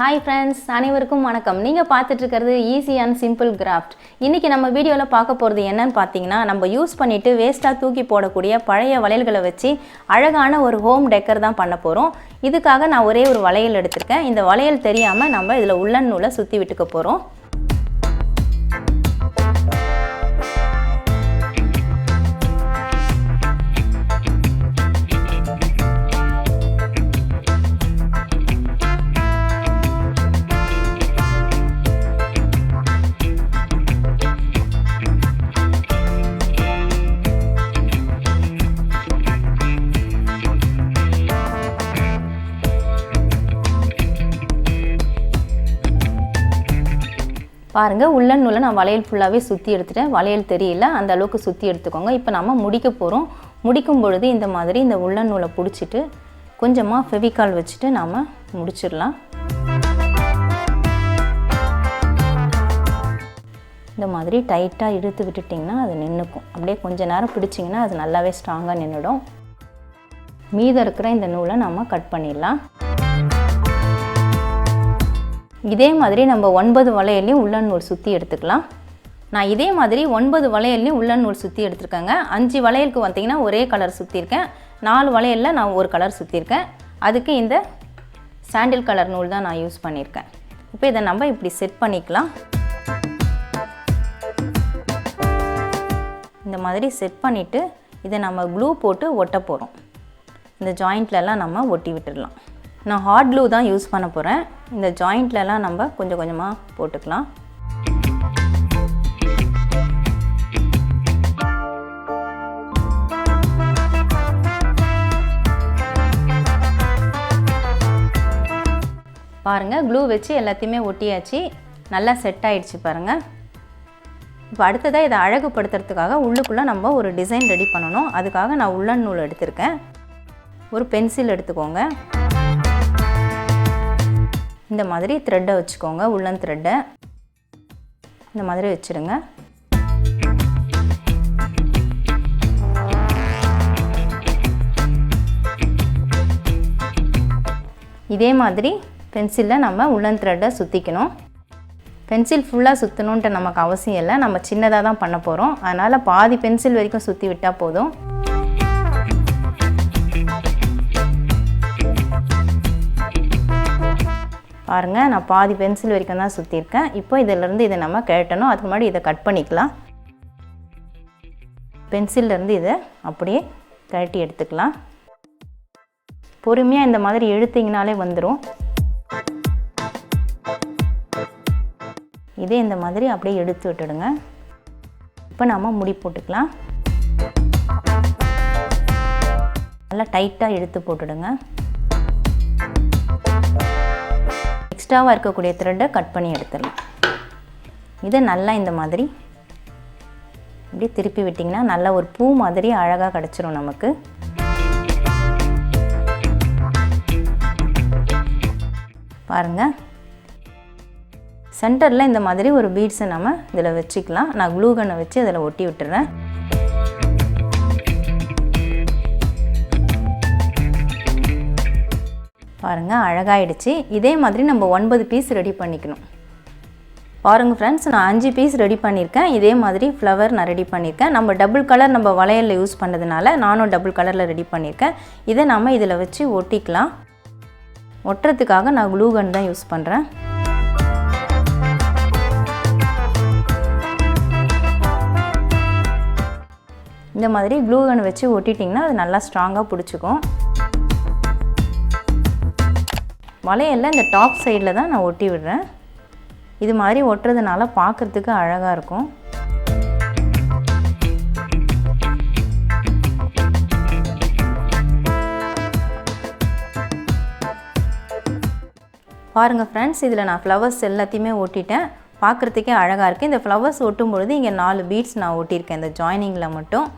Hi friends, அனைவருக்கும் வணக்கம். நீங்க பார்த்துட்டு இருக்கிறது ஈஸி அண்ட் சிம்பிள் கிராஃப்ட். இன்னைக்கு நம்ம வீடியோல பார்க்க போறது என்னன்னு பாத்தீங்கன்னா, நம்ம யூஸ் பண்ணிட்டு வேஸ்டா தூக்கி போடக்கூடிய பழைய வளையல்களை வச்சு அழகான ஒரு ஹோம் டெக்கர் தான் பண்ண போறோம். இதுக்காக நான் ஒரே ஒரு வளையல் எடுத்துர்க்கேன். இந்த வளையல் தெரியாம நம்ம இதல உள்ளன் நூலை சுத்தி விட்டுக்க போறோம். பாருங்க உள்ளன் நூலை நான் வளையல் ஃபுல்லாவே சுத்தி எடுத்துட்டேன். வளையல் தெரியல அந்த அளவுக்கு சுத்தி எடுத்துக்கோங்க. இப்போ நாம முடிக்க போறோம். முடிக்கும் பொழுது இந்த மாதிரி இந்த உள்ளன் நூலை புடிச்சிட்டு கொஞ்சமா ஃபெவிகால் வச்சிட்டு நாம முடிச்சிரலாம். இந்த மாதிரி டைட்டா இழுத்து விட்டுட்டீங்கன்னா அது நின்னுக்கும். அப்படியே கொஞ்ச நேரம் பிடிச்சீங்கன்னா அது நல்லாவே ஸ்ட்ராங்கா நின்னுடும். மீத இருக்கிற இந்த நூலை நாம கட் பண்ணிடலாம். இதே மாதிரி நம்ம 9 வளையல்லையும் உள்ளன் நூல் சுத்தி எடுத்துக்கலாம். நான் இதே மாதிரி 9 வளையல்லையும் உள்ளன் நூல் சுத்தி எடுத்துர்க்கேங்க. 5 வளையலுக்கு வந்தீங்கன்னா ஒரே கலர் சுத்தி இருக்கேன். 4 வளையல்ல நான் ஒரு கலர் சுத்தி இருக்கேன். அதுக்கு இந்த சாண்டில் கலர் நூல் தான் நான் யூஸ் பண்ணிருக்கேன். இப்போ இத நம்ம இப்படி செட் பண்ணிக்கலாம். இந்த மாதிரி செட் பண்ணிட்டு இத நம்ம க்ளூ போட்டு ஒட்ட போறோம். இந்த ஜாயிண்ட்ல எல்லாம் நம்ம ஒட்டி விட்டுறலாம். நான் ஹாட் க்ளூ தான் யூஸ் பண்ண போறேன். இந்த ஜாயிண்ட்ல எல்லாம் நம்ம கொஞ்சம் கொஞ்சமா போட்டுக்கலாம். பாருங்க க்ளூ வச்சு எல்லாத்தையுமே ஒட்டியாச்சு. நல்லா செட் ஆயிடுச்சு பாருங்க. இப்போ அடுத்ததா இத அழகுபடுத்துறதுக்காக உள்ளுக்குள்ள நம்ம ஒரு டிசைன் ரெடி பண்ணனும். அதுக்காக நான் உள்ளன் நூல் எடுத்துர்க்கேன். ஒரு பென்சில் எடுத்துக்கோங்க. இந்த மாதிரி த்ரெட்டை வச்சுக்கோங்க. உள்ளன் த்ரெட்டை இந்த மாதிரி வச்சிருங்க. இதே மாதிரி பென்சில்ல நம்ம உள்ளன் த்ரெட்டை சுத்திக்கணும். பென்சில் ஃபுல்லா சுத்தணும்னு நமக்கு அவசியம் இல்லை. நம்ம சின்னதா தான் பண்ண போறோம். அதனால பாதி பென்சில் வரைக்கும் சுத்தி விட்டா போதும். பாருங்க நான் பாதி பென்சில் வரைக்கும் தான் சுத்தி இருக்கேன். இப்போ இதில இருந்து இத நம்ம கழட்டணும். அதுக்கு முன்னாடி இத கட் பண்ணிக்கலாம். பென்சில்ல இருந்து இத அப்படியே கழட்டி எடுத்துக்கலாம். பொறுமையா இந்த மாதிரி இழுத்தீங்கனாலே வந்துரும். இதே இந்த மாதிரி அப்படியே எடுத்து விட்டுடுங்க. இப்போ நாம முடி போட்டுக்கலாம். நல்லா டைட்டா இழுத்து போட்டுடுங்க. எக்ஸ்ட்ராவா இருக்கக்கூடிய த்ரெட்டை கட் பண்ணி எடுத்துடலாம். இதை நல்லா இந்த மாதிரி அப்படியே திருப்பி விட்டிங்கன்னா நல்ல ஒரு பூ மாதிரி அழகாக கிடச்சிரும் நமக்கு. பாருங்க சென்டரில் இந்த மாதிரி ஒரு பீட்ஸை நம்ம இதில் வச்சுக்கலாம். நான் க்ளூ கன்னை வச்சு அதில் ஒட்டி விட்டுறேன். பாருங்க அழகாயிடுச்சு. இதே மாதிரி நம்ம 9 பீஸ் ரெடி பண்ணிக்கணும். பாருங்க ஃப்ரெண்ட்ஸ் நான் 5 பீஸ் ரெடி பண்ணியிருக்கேன். இதே மாதிரி ஃப்ளவர் நான் ரெடி பண்ணியிருக்கேன். நம்ம டபுள் கலர் நம்ம வளையல்ல யூஸ் பண்ணதுனால நானும் டபுள் கலரில் ரெடி பண்ணியிருக்கேன். இதை நம்ம இதில் வச்சு ஒட்டிக்கலாம். ஒட்டுறதுக்காக நான் க்ளூ கன் தான் யூஸ் பண்ணுறேன். இந்த மாதிரி க்ளூ கன் வச்சு ஒட்டிட்டிங்கன்னா அது நல்லா ஸ்ட்ராங்காக பிடிச்சிக்கும். வளையல்ல இந்த டாப் சைடில் தான் நான் ஒட்டி விடுறேன். இது மாதிரி ஒட்டுறதுனால பார்க்கறதுக்கு அழகாக இருக்கும். பாருங்க ஃப்ரெண்ட்ஸ் இதில் நான் ஃப்ளவர்ஸ் எல்லாத்தையுமே ஒட்டிட்டேன். பார்க்குறதுக்கே அழகாக இருக்குது. இந்த ஃப்ளவர்ஸ் ஒட்டும் பொழுது இங்கே 4 பீட்ஸ் நான் ஒட்டியிருக்கேன் இந்த ஜாயினிங்கில் மட்டும்.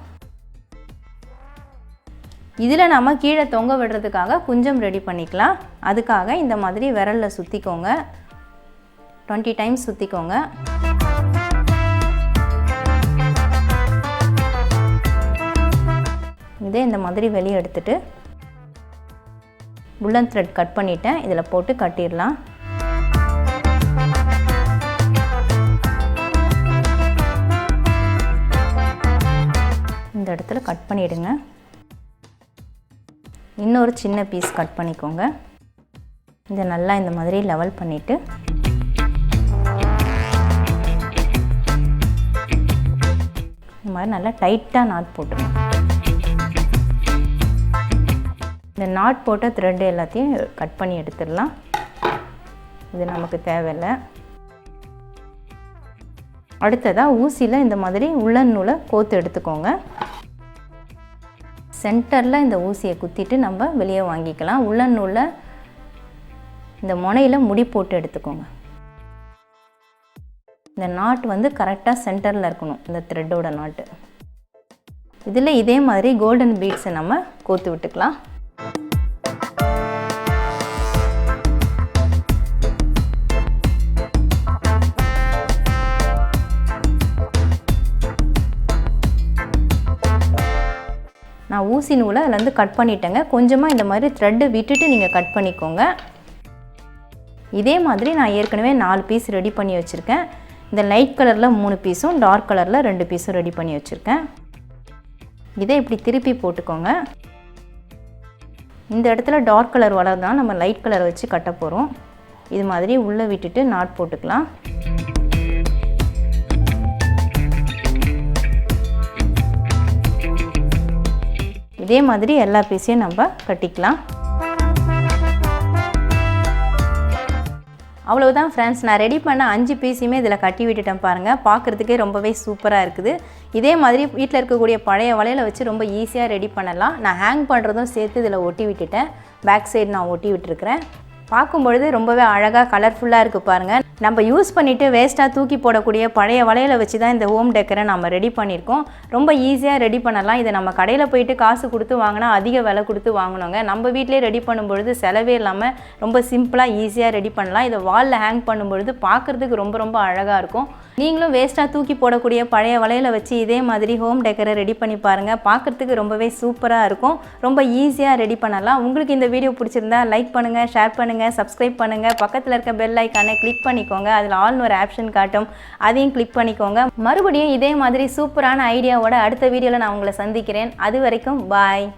இதில் நம்ம கீழே தொங்க விடுறதுக்காக குஞ்சம் ரெடி பண்ணிக்கலாம். அதுக்காக இந்த மாதிரி விரலில் சுற்றிக்கோங்க. 20 டைம்ஸ் சுற்றிக்கோங்க. இதே இந்த மாதிரி வெளியே எடுத்துட்டு உள்ளன் த்ரெட் கட் பண்ணிட்டேன். இதில் போட்டு கட்டிடலாம். இந்த இடத்துல கட் பண்ணிவிடுங்க. இன்னொரு சின்ன பீஸ் கட் பண்ணிக்கோங்க. இதை நல்லா இந்த மாதிரி லெவல் பண்ணிவிட்டு இந்த மாதிரி நல்லா டைட்டாக நாட் போட்டுருங்க. இந்த நாட் போட்ட த்ரெட் எல்லாத்தையும் கட் பண்ணி எடுத்துடலாம். இது நமக்கு தேவையில்லை. அடுத்ததாக ஊசியில் இந்த மாதிரி உள்ளன் நூலை கோத்து எடுத்துக்கோங்க. சென்டரில் இந்த ஊசியை குத்திட்டு நம்ம வெளியே வாங்கிக்கலாம். உள்ளன் நூலை இந்த முனையில் முடி போட்டு எடுத்துக்கோங்க. இந்த நாட் வந்து கரெக்டாக சென்டரில் இருக்கணும், இந்த த்ரெட்டோட நாட்டு. இதில் இதே மாதிரி கோல்டன் பீட்ஸை நம்ம கோத்து விட்டுக்கலாம். நான் ஊசி நூலை அதில் கட் பண்ணிட்டேங்க. கொஞ்சமாக இந்த மாதிரி த்ரெட்டு விட்டுட்டு நீங்கள் கட் பண்ணிக்கோங்க. இதே மாதிரி நான் ஏற்கனவே 4 பீஸ் ரெடி பண்ணி வச்சுருக்கேன். இந்த லைட் கலரில் 3 பீஸும் டார்க் கலரில் 2 பீஸும் ரெடி பண்ணி வச்சுருக்கேன். இதை இப்படி திருப்பி போட்டுக்கோங்க. இந்த இடத்துல டார்க் கலர் வளர்தான் நம்ம லைட் கலர் வச்சு கட்ட போகிறோம். இது மாதிரி உள்ளே விட்டுட்டு நாட் போட்டுக்கலாம். இதே மாதிரி எல்லா பீஸையும் நம்ம கட்டிக்கலாம். அவ்வளவுதான் ஃப்ரெண்ட்ஸ், நான் ரெடி பண்ண 5 பீஸையுமே இதில் கட்டி விட்டுட்டேன் பாருங்கள். பார்க்குறதுக்கே ரொம்பவே சூப்பராக இருக்குது. இதே மாதிரி வீட்டில் இருக்கக்கூடிய பழைய வளையலை வச்சு ரொம்ப ஈஸியாக ரெடி பண்ணலாம். நான் ஹேங் பண்ணுறதும் சேர்த்து இதில் ஒட்டி விட்டுட்டேன். பேக் சைடு நான் ஒட்டி விட்டுருக்கிறேன். பார்க்கும்பொழுது ரொம்பவே அழகாக கலர்ஃபுல்லாக இருக்குது பாருங்கள். நம்ம யூஸ் பண்ணிவிட்டு வேஸ்ட்டாக தூக்கி போடக்கூடிய பழைய வளையலை வச்சு தான் இந்த ஹோம் டெக்கரை நம்ம ரெடி பண்ணியிருக்கோம். ரொம்ப ஈஸியாக ரெடி பண்ணலாம். இதை நம்ம கடையில் போயிட்டு காசு கொடுத்து வாங்கினா அதிக விலை கொடுத்து வாங்கணுங்க. நம்ம வீட்டிலே ரெடி பண்ணும்பொழுது செலவே இல்லாமல் ரொம்ப சிம்பிளாக ஈஸியாக ரெடி பண்ணலாம். இதை வாலில் ஹேங் பண்ணும்பொழுது பார்க்குறதுக்கு ரொம்ப ரொம்ப அழகாக இருக்கும். நீங்களும் வேஸ்ட்டாக தூக்கி போடக்கூடிய பழைய வளையலை வச்சு இதே மாதிரி ஹோம் டெக்கரை ரெடி பண்ணி பாருங்கள். பார்க்குறதுக்கு ரொம்பவே சூப்பராக இருக்கும். ரொம்ப ஈஸியாக ரெடி பண்ணலாம். உங்களுக்கு இந்த வீடியோ பிடிச்சிருந்தா லைக் பண்ணுங்கள், ஷேர் பண்ணுங்கள், சப்ஸ்கிரைப் பண்ணுங்கள். பக்கத்தில் இருக்க பெல் ஐக்கானை கிளிக் பண்ணிக்கோங்க. அதில் ஆல்னு ஒரு ஆப்ஷன் காட்டும், அதையும் கிளிக் பண்ணிக்கோங்க. மறுபடியும் இதே மாதிரி சூப்பரான ஐடியாவோட அடுத்த வீடியோவில் நான் உங்களை சந்திக்கிறேன். அது வரைக்கும் பாய்.